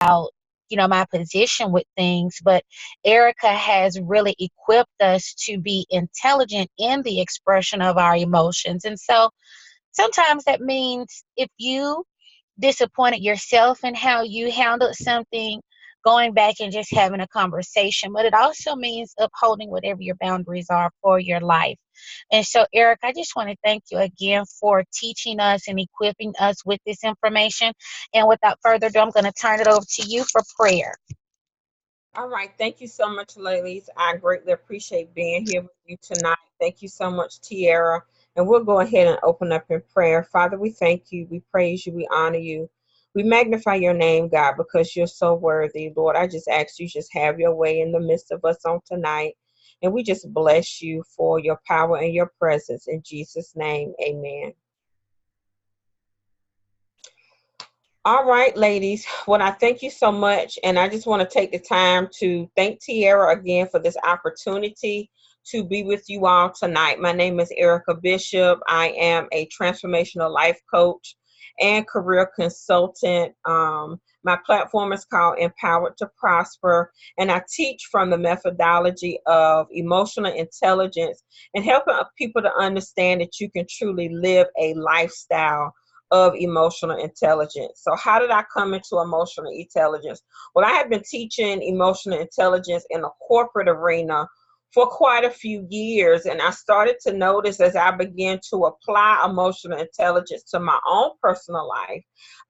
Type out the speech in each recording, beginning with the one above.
about, my position with things, but Erica has really equipped us to be intelligent in the expression of our emotions. And so sometimes that means if you disappointed yourself in how you handled something, going back and just having a conversation. But it also means upholding whatever your boundaries are for your life. And so, Eric, I just want to thank you again for teaching us and equipping us with this information. And without further ado, I'm going to turn it over to you for prayer. All right. Thank you so much, ladies. I greatly appreciate being here with you tonight. Thank you so much, Tiara. And we'll go ahead and open up in prayer. Father, we thank you. We praise you. We honor you. We magnify your name, God, because you're so worthy. Lord, I just ask you just have your way in the midst of us on tonight. And we just bless you for your power and your presence. In Jesus' name, amen. All right, ladies. Well, I thank you so much. And I just want to take the time to thank Tiara again for this opportunity to be with you all tonight. My name is Erica Bishop. I am a transformational life coach and career consultant. My platform is called Empowered to Prosper, and I teach from the methodology of emotional intelligence and helping people to understand that you can truly live a lifestyle of emotional intelligence. So how did I come into emotional intelligence? Well, I have been teaching emotional intelligence in a corporate arena for quite a few years, and I started to notice as I began to apply emotional intelligence to my own personal life,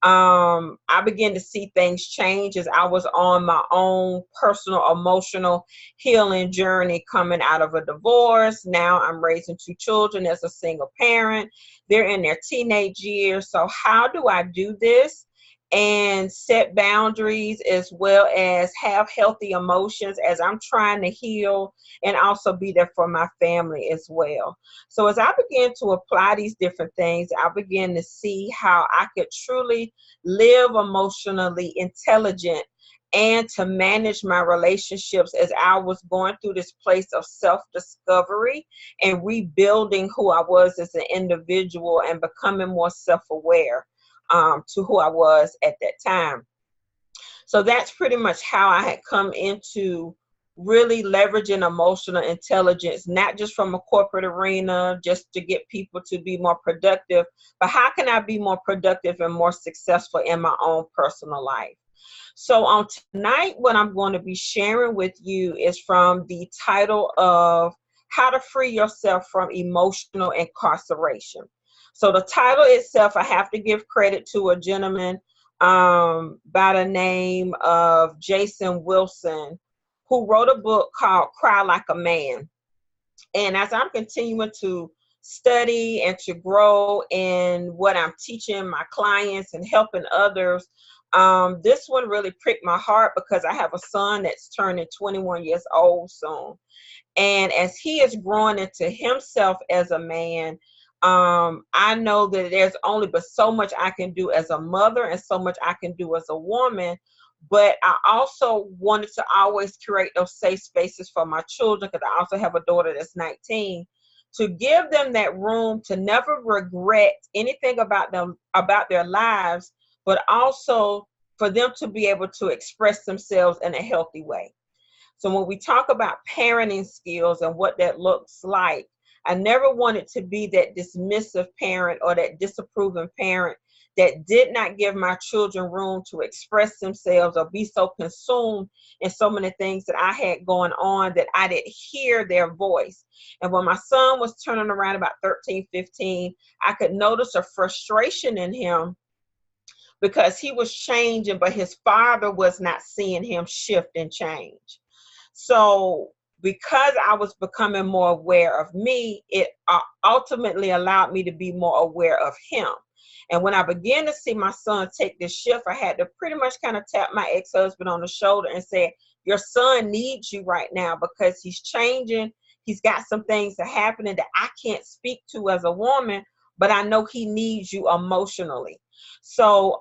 I began to see things change as I was on my own personal emotional healing journey coming out of a divorce. Now I'm raising two children as a single parent. They're in their teenage years. So how do I do this and set boundaries as well as have healthy emotions as I'm trying to heal and also be there for my family as well? So as I began to apply these different things, I began to see how I could truly live emotionally intelligent and to manage my relationships as I was going through this place of self-discovery and rebuilding who I was as an individual and becoming more self-aware to who I was at that time. So that's pretty much how I had come into really leveraging emotional intelligence, not just from a corporate arena, just to get people to be more productive, but how can I be more productive and more successful in my own personal life? So on tonight, what I'm going to be sharing with you is from the title of How to Free Yourself from Emotional Incarceration. So the title itself, I have to give credit to a gentleman by the name of Jason Wilson, who wrote a book called Cry Like a Man. And as I'm continuing to study and to grow in what I'm teaching my clients and helping others, this one really pricked my heart because I have a son that's turning 21 years old soon. And as he is growing into himself as a man, I know that there's only but so much I can do as a mother and so much I can do as a woman. But I also wanted to always create those safe spaces for my children because I also have a daughter that's 19, to give them that room to never regret anything about them, about their lives, but also for them to be able to express themselves in a healthy way. So when we talk about parenting skills and what that looks like, I never wanted to be that dismissive parent or that disapproving parent that did not give my children room to express themselves or be so consumed in so many things that I had going on that I didn't hear their voice. And when my son was turning around about 13, 15, I could notice a frustration in him because he was changing, but his father was not seeing him shift and change. So because I was becoming more aware of me, it ultimately allowed me to be more aware of him. And when I began to see my son take this shift, I had to pretty much kind of tap my ex-husband on the shoulder and say, your son needs you right now because he's changing. He's got some things that are happening that I can't speak to as a woman, but I know he needs you emotionally. So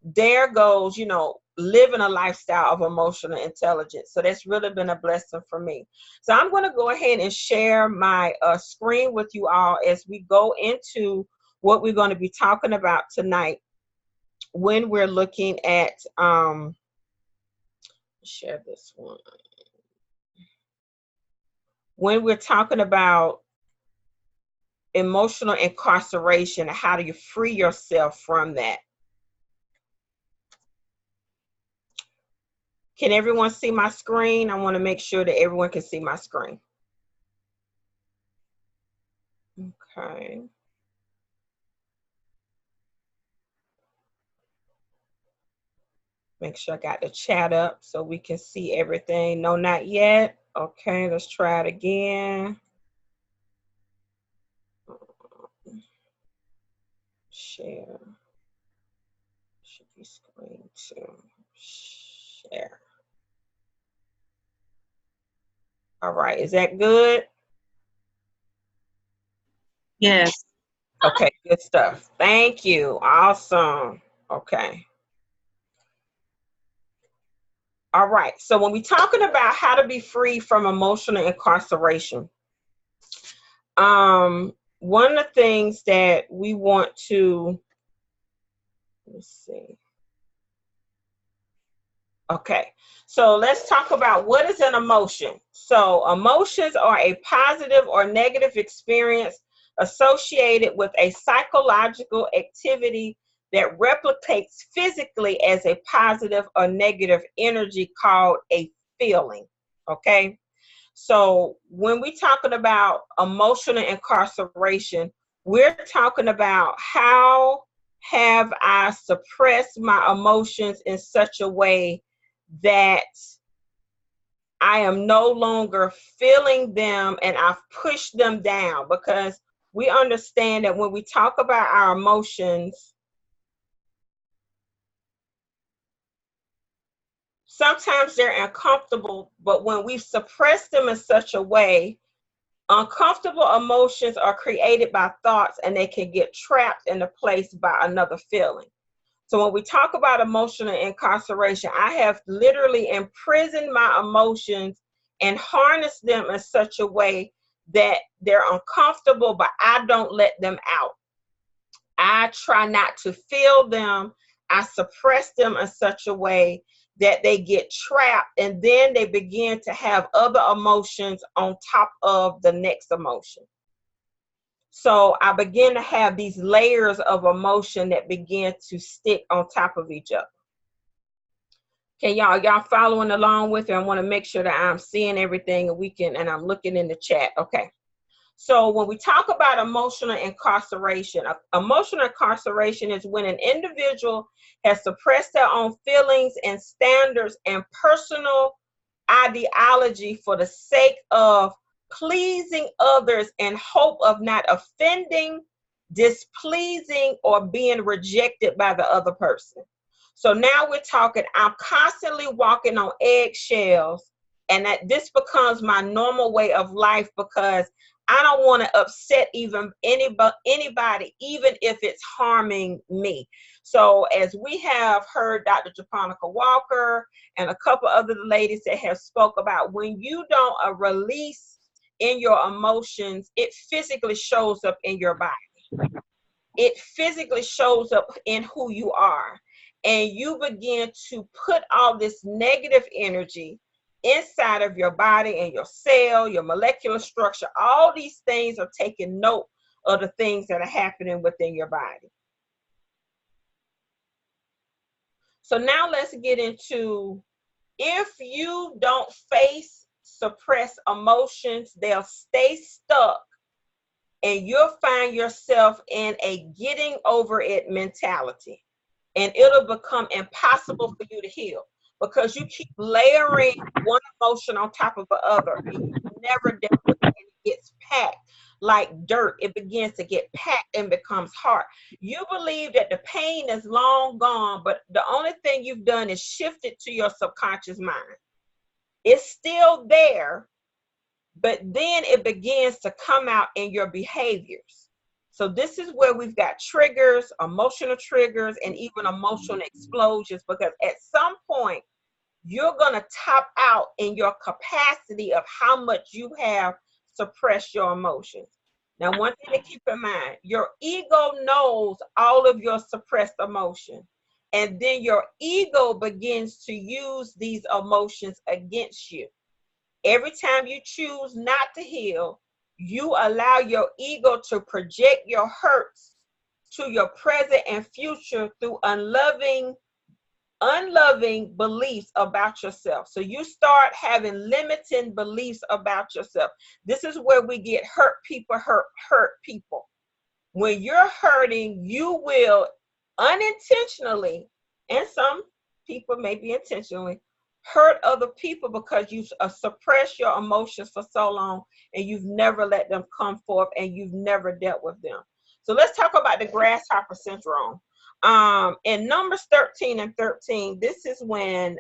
there goes, living a lifestyle of emotional intelligence. So that's really been a blessing for me. So I'm going to go ahead and share my screen with you all as we go into what we're going to be talking about tonight. when we're looking at, share this one, when we're talking about emotional incarceration, how do you free yourself from that? Can everyone see my screen? I want to make sure that everyone can see my screen. Okay. Make sure I got the chat up so we can see everything. No, not yet. Okay, let's try it again. Share. Should be screen two. Share. All right, is that good? Yes. Okay, good stuff. Thank you. Awesome. Okay. All right. So when we're talking about how to be free from emotional incarceration, one of the things that we want to, let's see. Okay, so let's talk about what is an emotion. So emotions are a positive or negative experience associated with a psychological activity that replicates physically as a positive or negative energy called a feeling. Okay, so when we're talking about emotional incarceration, we're talking about how have I suppressed my emotions in such a way that I am no longer feeling them and I've pushed them down, because we understand that when we talk about our emotions, sometimes they're uncomfortable, but when we suppress them in such a way, uncomfortable emotions are created by thoughts and they can get trapped in a place by another feeling. So when we talk about emotional incarceration, I have literally imprisoned my emotions and harnessed them in such a way that they're uncomfortable, but I don't let them out. I try not to feel them. I suppress them in such a way that they get trapped, and then they begin to have other emotions on top of the next emotion. So I begin to have these layers of emotion that begin to stick on top of each other. Can y'all following along with it? I want to make sure that I'm seeing everything and and I'm looking in the chat. Okay. So when we talk about emotional incarceration is when an individual has suppressed their own feelings and standards and personal ideology for the sake of pleasing others in hope of not offending, displeasing, or being rejected by the other person. So now we're talking, I'm constantly walking on eggshells, and that this becomes my normal way of life because I don't want to upset even anybody, even if it's harming me. So as we have heard Dr. Japonica Walker and a couple other ladies that have spoke about, when you don't release in your emotions, it physically shows up in your body. It physically shows up in who you are. And you begin to put all this negative energy inside of your body and your cell, your molecular structure. All these things are taking note of the things that are happening within your body. So now let's get into, if you don't face suppress emotions, they'll stay stuck and you'll find yourself in a getting over it mentality. And it'll become impossible for you to heal because you keep layering one emotion on top of the other and you never dealt with it, and it gets packed like dirt. It begins to get packed and becomes hard. You believe that the pain is long gone, but the only thing you've done is shift it to your subconscious mind. It's still there, but then it begins to come out in your behaviors. So this is where we've got triggers, emotional triggers, and even emotional explosions, because at some point you're going to top out in your capacity of how much you have suppressed your emotions. Now, one thing to keep in mind, your ego knows all of your suppressed emotion. And then your ego begins to use these emotions against you. Every time you choose not to heal, you allow your ego to project your hurts to your present and future through unloving beliefs about yourself. So you start having limiting beliefs about yourself. This is where we get hurt people. When you're hurting, you will unintentionally, and some people maybe intentionally, hurt other people because you suppress your emotions for so long and you've never let them come forth and you've never dealt with them. So let's talk about the grasshopper syndrome. In Numbers 13 and 13, this is when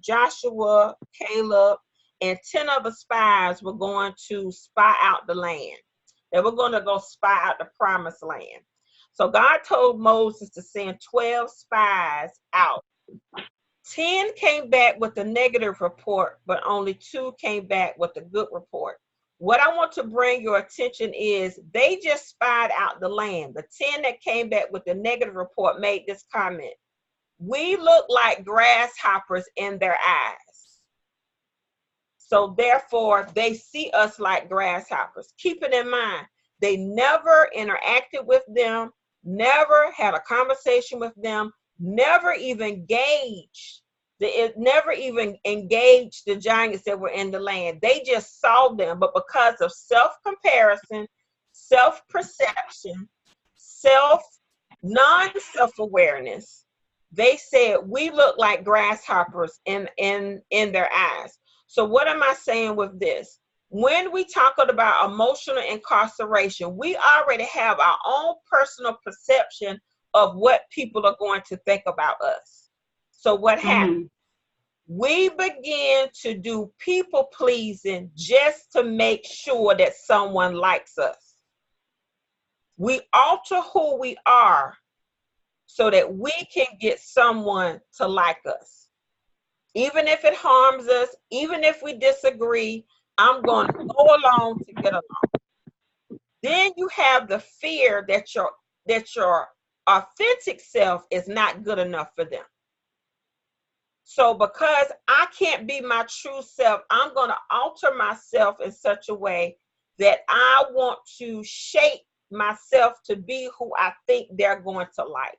Joshua, Caleb, and 10 other spies were going to spy out the land. They were going to go spy out the promised land. So God told Moses to send 12 spies out. 10 came back with a negative report, but only 2 came back with a good report. What I want to bring your attention is they just spied out the land. The 10 that came back with the negative report made this comment: "We look like grasshoppers in their eyes. So therefore, they see us like grasshoppers." Keep it in mind, they never interacted with them, never had a conversation with them, never even engaged the giants that were in the land. They just saw them, but because of self-comparison, self-perception, self non-self-awareness, they said we look like grasshoppers in their eyes. So what am I saying with this? When we talk about emotional incarceration, we already have our own personal perception of what people are going to think about us. So what happens? Mm-hmm. We begin to do people pleasing just to make sure that someone likes us. We alter who we are so that we can get someone to like us. Even if it harms us, even if we disagree, I'm going to go along to get along. Then you have the fear that your authentic self is not good enough for them. So because I can't be my true self, I'm going to alter myself in such a way that I want to shape myself to be who I think they're going to like.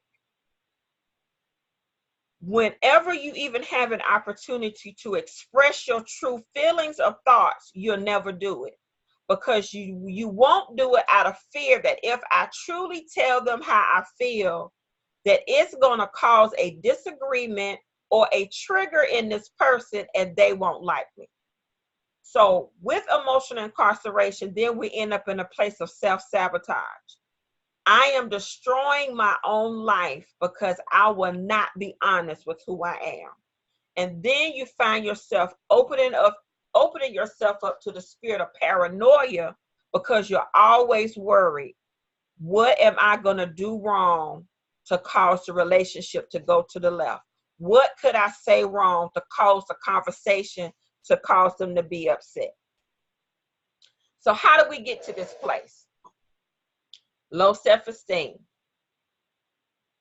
Whenever you even have an opportunity to express your true feelings or thoughts, you'll never do it, because you won't do it out of fear that if I truly tell them how I feel, that it's going to cause a disagreement or a trigger in this person and they won't like me. So with emotional incarceration, then we end up in a place of self-sabotage. I am destroying my own life because I will not be honest with who I am. And then you find yourself opening yourself up to the spirit of paranoia because you're always worried. What am I going to do wrong to cause the relationship to go to the left? What could I say wrong to cause the conversation to cause them to be upset? So how do we get to this place? Low self-esteem,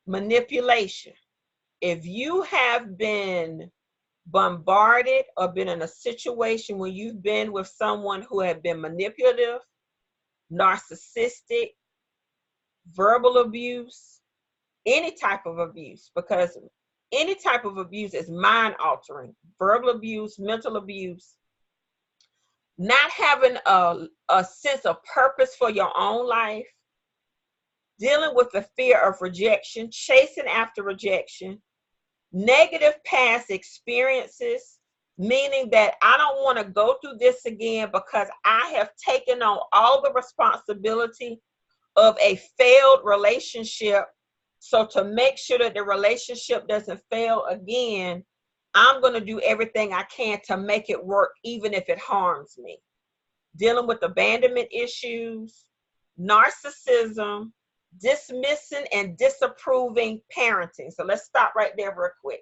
manipulation. If you have been bombarded or been in a situation where you've been with someone who have been manipulative, narcissistic, verbal abuse, any type of abuse, because any type of abuse is mind altering, verbal abuse, mental abuse, not having a sense of purpose for your own life, dealing with the fear of rejection, chasing after rejection, negative past experiences, meaning that I don't want to go through this again because I have taken on all the responsibility of a failed relationship. So to make sure that the relationship doesn't fail again, I'm going to do everything I can to make it work, even if it harms me. Dealing with abandonment issues, narcissism, dismissing and disapproving parenting. So let's stop right there real quick.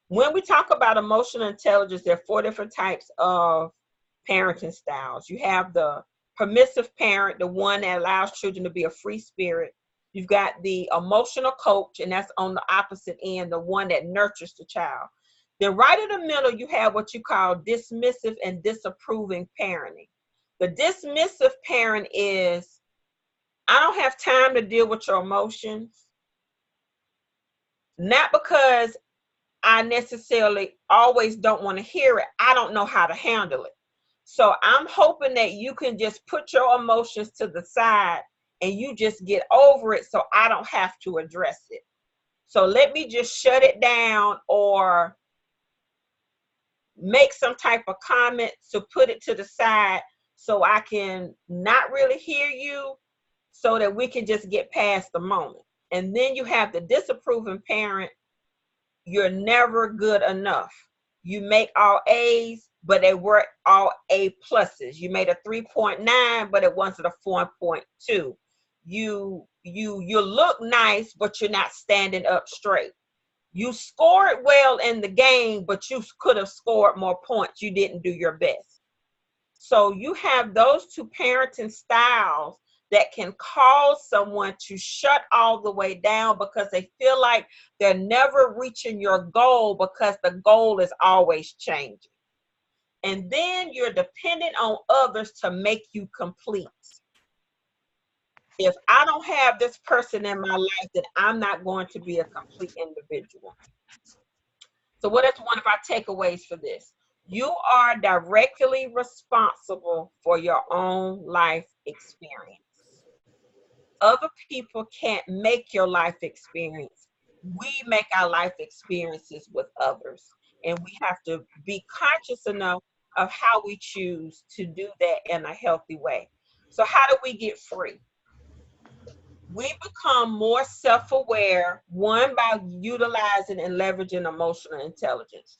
When we talk about emotional intelligence, there are 4 different types of parenting styles. You have the permissive parent, the one that allows children to be a free spirit. You've got the emotional coach, and that's on the opposite end, the one that nurtures the child. Then right in the middle, you have what you call dismissive and disapproving parenting. The dismissive parent is, I don't have time to deal with your emotions, not because I necessarily always don't want to hear it. I don't know how to handle it. So I'm hoping that you can just put your emotions to the side and you just get over it so I don't have to address it. So let me just shut it down or make some type of comment to put it to the side so I can not really hear you so that we can just get past the moment. And then you have the disapproving parent. You're never good enough. You make all A's, but they weren't all A pluses. You made a 3.9, but it wasn't a 4.2. You look nice, but you're not standing up straight. You scored well in the game, but you could have scored more points. You didn't do your best. So you have those two parenting styles that can cause someone to shut all the way down because they feel like they're never reaching your goal because the goal is always changing. And then you're dependent on others to make you complete. If I don't have this person in my life, then I'm not going to be a complete individual. So what is one of our takeaways for this? You are directly responsible for your own life experience. Other people can't make your life experience. We make our life experiences with others. And we have to be conscious enough of how we choose to do that in a healthy way. So how do we get free? We become more self-aware, one, by utilizing and leveraging emotional intelligence.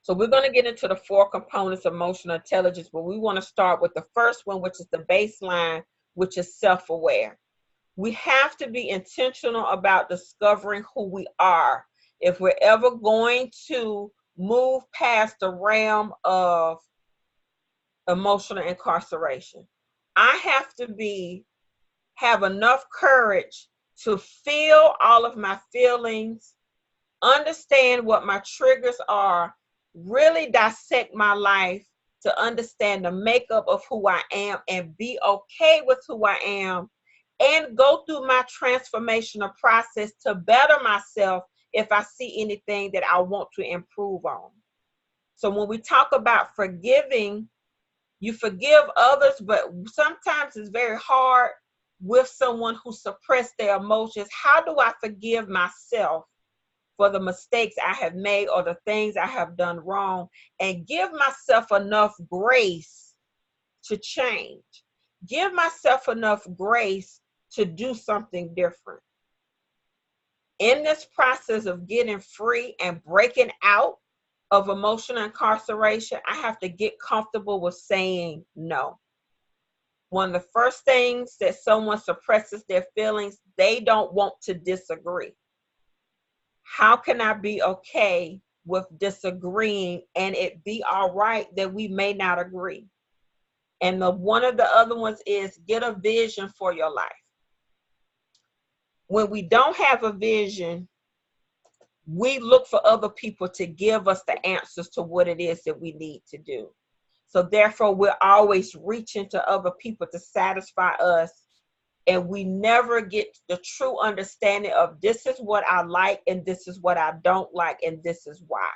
So we're going to get into the 4 components of emotional intelligence, but we want to start with the first one, which is the baseline, which is self-aware. We have to be intentional about discovering who we are if we're ever going to move past the realm of emotional incarceration. I have to have enough courage to feel all of my feelings, understand what my triggers are, really dissect my life to understand the makeup of who I am and be okay with who I am, and go through my transformational process to better myself if I see anything that I want to improve on. So when we talk about forgiving, you forgive others, but sometimes it's very hard with someone who suppressed their emotions. How do I forgive myself for the mistakes I have made or the things I have done wrong, and give myself enough grace to change? Give myself enough grace to do something different. In this process of getting free and breaking out of emotional incarceration, I have to get comfortable with saying no. One of the first things that someone suppresses their feelings, they don't want to disagree. How can I be okay with disagreeing and it be all right that we may not agree? And one of the other ones is get a vision for your life. When we don't have a vision, we look for other people to give us the answers to what it is that we need to do. So therefore, we're always reaching to other people to satisfy us, and we never get the true understanding of this is what I like and this is what I don't like and this is why.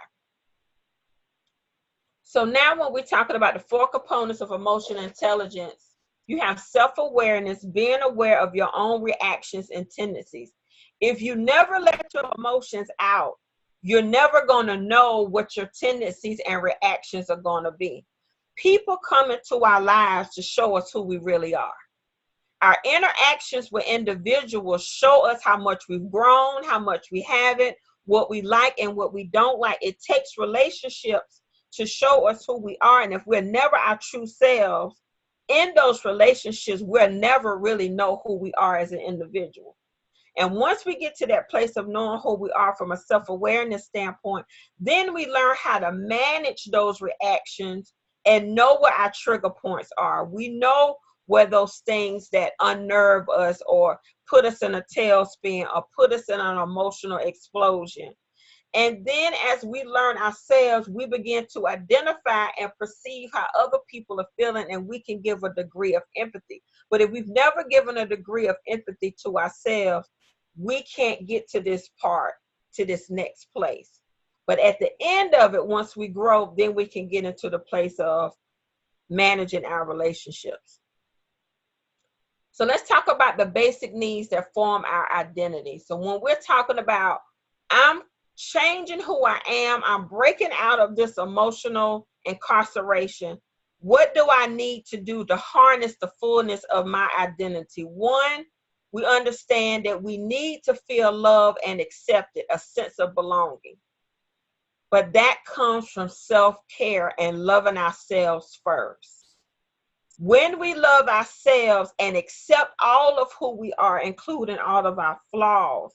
So now when we're talking about the 4 components of emotional intelligence, you have self-awareness, being aware of your own reactions and tendencies. If you never let your emotions out, you're never going to know what your tendencies and reactions are going to be. People come into our lives to show us who we really are. Our interactions with individuals show us how much we've grown, how much we haven't, what we like and what we don't like. It takes relationships to show us who we are. And if we're never our true selves in those relationships, we'll never really know who we are as an individual. And once we get to that place of knowing who we are from a self-awareness standpoint, then we learn how to manage those reactions and know what our trigger points are. We know where those things that unnerve us or put us in a tailspin or put us in an emotional explosion. And then as we learn ourselves, we begin to identify and perceive how other people are feeling, and we can give a degree of empathy. But if we've never given a degree of empathy to ourselves, we can't get to this part, to this next place. But at the end of it, once we grow, then we can get into the place of managing our relationships. So let's talk about the basic needs that form our identity. So when we're talking about, I'm changing who I am, I'm breaking out of this emotional incarceration, what do I need to do to harness the fullness of my identity? One, we understand that we need to feel loved and accepted, a sense of belonging. But that comes from self-care and loving ourselves first. When we love ourselves and accept all of who we are, including all of our flaws,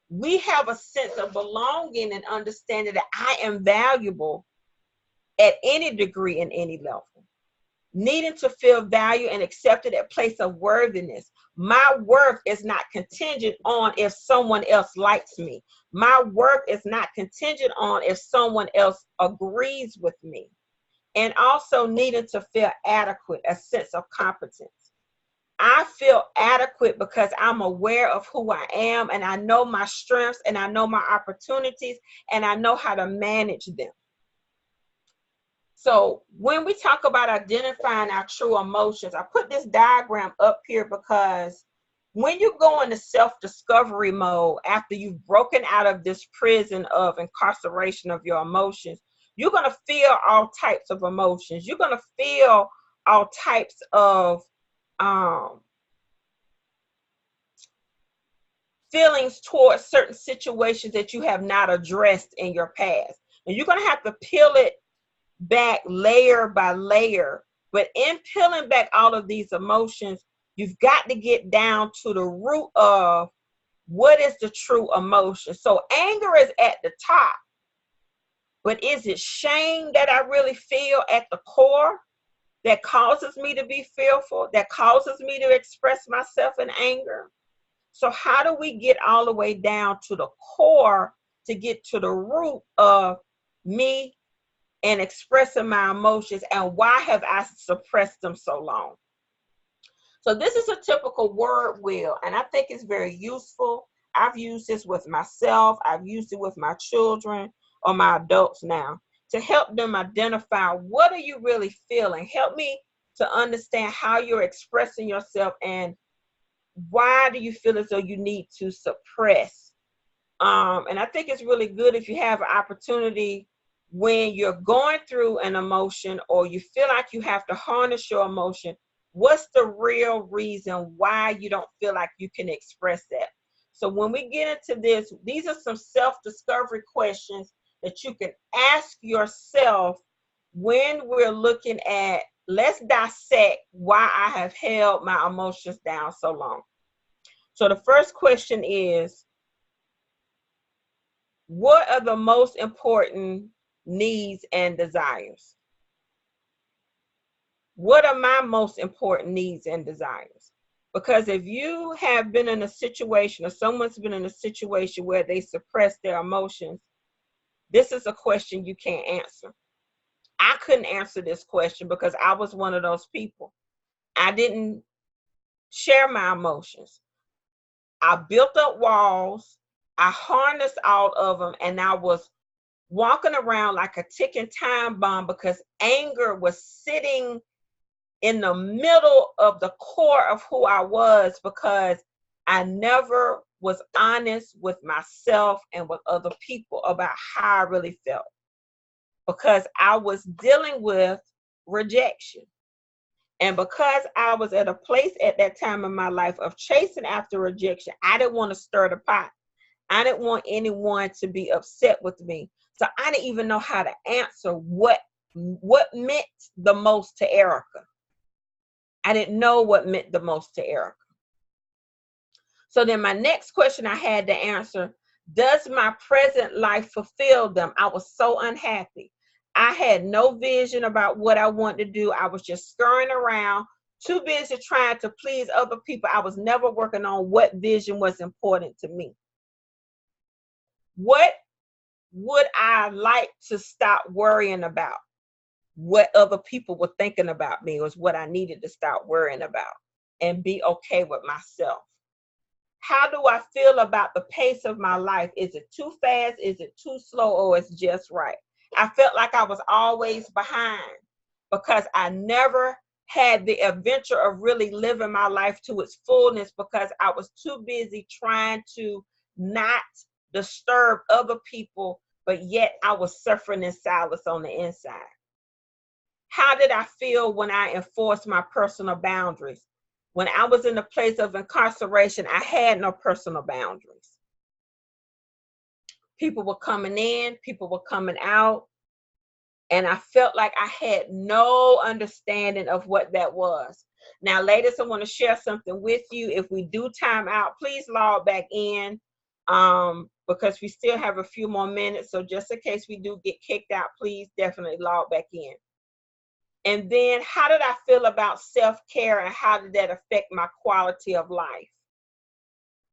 we have a sense of belonging and understanding that I am valuable at any degree and any level. Needing to feel valued and accepted at place of worthiness. My worth is not contingent on if someone else likes me. My worth is not contingent on if someone else agrees with me. And also needing to feel adequate, a sense of competence. I feel adequate because I'm aware of who I am, and I know my strengths, and I know my opportunities, and I know how to manage them. So when we talk about identifying our true emotions, I put this diagram up here because when you go into self-discovery mode after you've broken out of this prison of incarceration of your emotions, you're going to feel all types of emotions. You're going to feel all types of feelings towards certain situations that you have not addressed in your past. And you're going to have to peel it back layer by layer. But in peeling back all of these emotions, you've got to get down to the root of what is the true emotion. So anger is at the top, but is it shame that I really feel at the core that causes me to be fearful, that causes me to express myself in anger? So how do we get all the way down to the core to get to the root of me and expressing my emotions, and why have I suppressed them so long? So this is a typical word wheel, and I think it's very useful. I've used this with myself. I've used it with my children or my adults now to help them identify what are you really feeling. Help me to understand how you're expressing yourself and why do you feel as though you need to suppress. And I think it's really good if you have an opportunity when you're going through an emotion or you feel like you have to harness your emotion, what's the real reason why you don't feel like you can express that? So when we get into this, these are some self-discovery questions that you can ask yourself when we're looking at, let's dissect why I have held my emotions down so long. So the first question is, what are the most important needs and desires? What are my most important needs and desires? Because if you have been in a situation or someone's been in a situation where they suppress their emotions, this is a question you can't answer. I couldn't answer this question because I was one of those people. I didn't share my emotions. I built up walls. I harnessed all of them, and I was walking around like a ticking time bomb because anger was sitting in the middle of the core of who I was, because I never was honest with myself and with other people about how I really felt, because I was dealing with rejection. And because I was at a place at that time in my life of chasing after rejection, I didn't want to stir the pot. I didn't want anyone to be upset with me. So I didn't even know how to answer what meant the most to Erica. I didn't know what meant the most to Erica. So then my next question I had to answer, does my present life fulfill them? I was so unhappy. I had no vision about what I wanted to do. I was just scurrying around, Too busy trying to please other people. I was never working on what vision was important to me. What would I like to stop worrying about? What other people were thinking about me was what I needed to start worrying about and be okay with myself. How do I feel about the pace of my life? Is it too fast? Is it too slow? Or it's just right? I felt like I was always behind because I never had the adventure of really living my life to its fullness because I was too busy trying to not disturb other people, but yet I was suffering in silence on the inside. How did I feel when I enforced my personal boundaries? When I was in the place of incarceration, I had no personal boundaries. People were coming in, people were coming out, and I felt like I had no understanding of what that was. Now, ladies, I want to share something with you. If we do time out, please log back in because we still have a few more minutes. So just in case we do get kicked out, please definitely log back in. And then how did I feel about self-care and how did that affect my quality of life?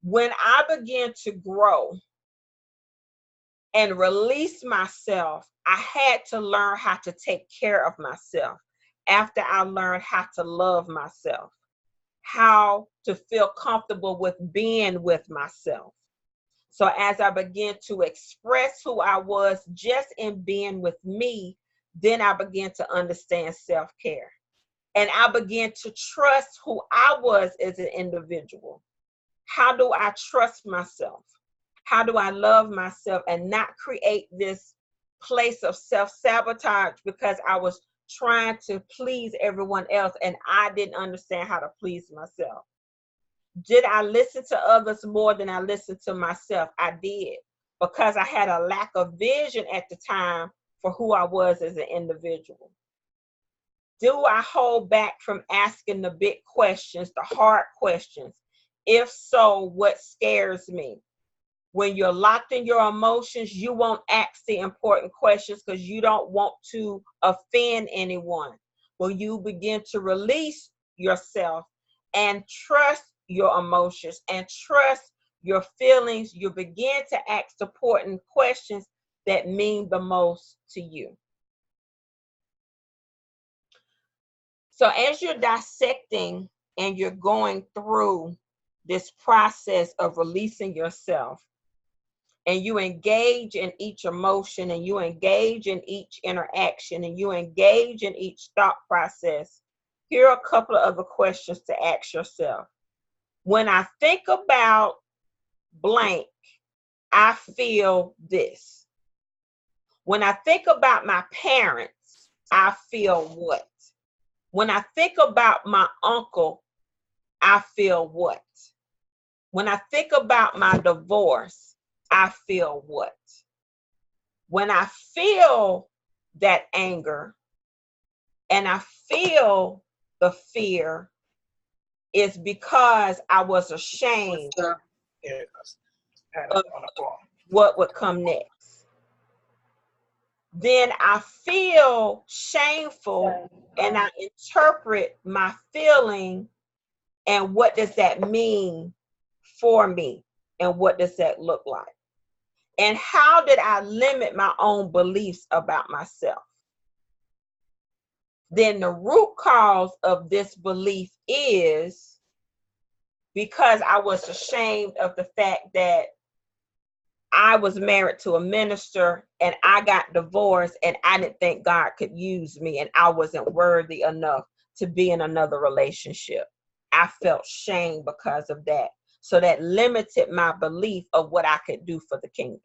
When I began to grow and release myself, I had to learn how to take care of myself after I learned how to love myself, how to feel comfortable with being with myself. So as I began to express who I was just in being with me, then I began to understand self-care. And I began to trust who I was as an individual. How do I trust myself? How do I love myself and not create this place of self-sabotage because I was trying to please everyone else and I didn't understand how to please myself? Did I listen to others more than I listened to myself? I did, because I had a lack of vision at the time for who I was as an individual. Do I hold back from asking the big questions, the hard questions? If so, what scares me? When you're locked in your emotions, you won't ask the important questions because you don't want to offend anyone. When you begin to release yourself and trust your emotions and trust your feelings, you begin to ask important questions that mean the most to you. So as you're dissecting and you're going through this process of releasing yourself, and you engage in each emotion and you engage in each interaction and you engage in each thought process, here are a couple of other questions to ask yourself. When I think about blank, I feel this. When I think about my parents, I feel what? When I think about my uncle, I feel what? When I think about my divorce, I feel what? When I feel that anger and I feel the fear, is because I was ashamed of what would come next. Then I feel shameful and I interpret my feeling and what does that mean for me and what does that look like? And how did I limit my own beliefs about myself? Then the root cause of this belief is because I was ashamed of the fact that I was married to a minister and I got divorced and I didn't think God could use me and I wasn't worthy enough to be in another relationship. I felt shame because of that. So that limited my belief of what I could do for the kingdom.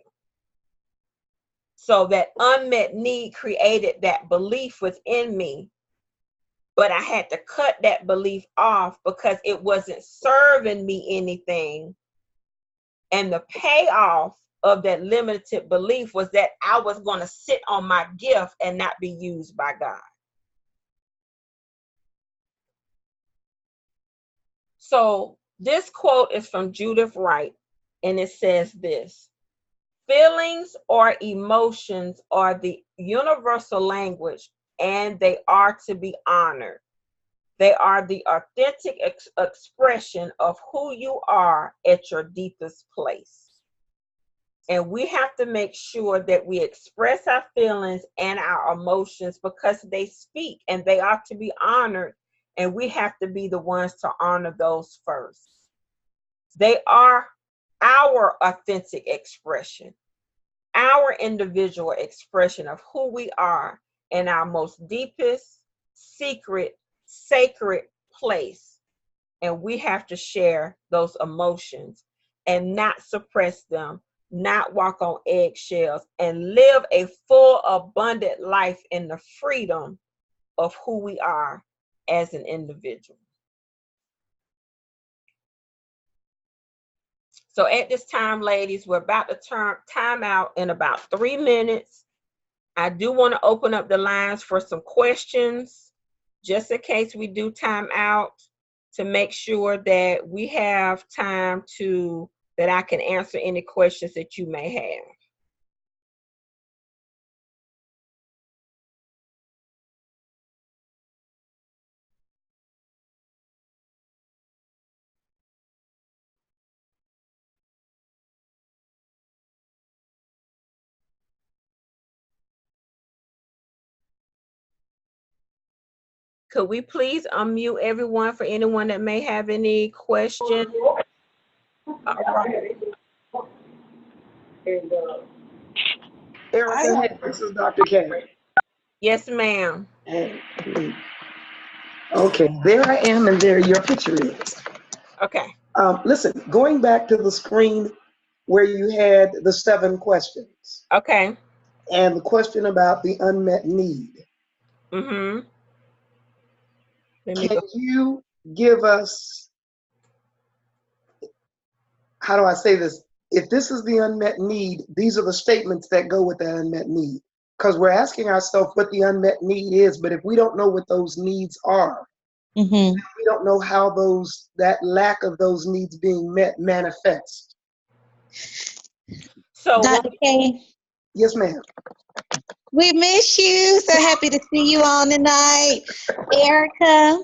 So that unmet need created that belief within me, but I had to cut that belief off because it wasn't serving me anything. And the payoff of that limited belief was that I was going to sit on my gift and not be used by God. So this quote is from Judith Wright, and it says this: feelings or emotions are the universal language, and they are to be honored. They are the authentic expression of who you are at your deepest place. And we have to make sure that we express our feelings and our emotions because they speak and they ought to be honored. And we have to be the ones to honor those first. They are our authentic expression, our individual expression of who we are in our most deepest, secret, sacred place. And we have to share those emotions and not suppress them, not walk on eggshells, and live a full, abundant life in the freedom of who we are as an individual. So at this time, ladies, we're about to turn time out in about 3 minutes. I do want to open up the lines for some questions, just in case we do time out, to make sure that we have time that I can answer any questions that you may have. Could we please unmute everyone for anyone that may have any questions? All right. And Erica, Erica, this is Dr. K. Yes, ma'am. And okay, there I am, and there your picture is. Okay. Listen, going back to the screen where you had the 7 questions Okay. and the question about the unmet need. Mm-hmm. Let me Can go. you give us, how do I say this? If this is the unmet need, these are the statements that go with that unmet need. Because we're asking ourselves what the unmet need is, but if we don't know what those needs are, Mm-hmm. we don't know how that lack of those needs being met manifests. So Dr. K, Yes, ma'am. we miss you. So happy to see you on tonight. Erica,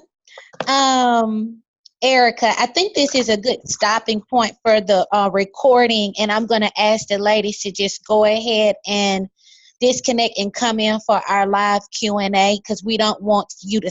um, Erica, I think this is a good stopping point for the recording, and I'm going to ask the ladies to just go ahead and disconnect and come in for our live Q&A because we don't want you to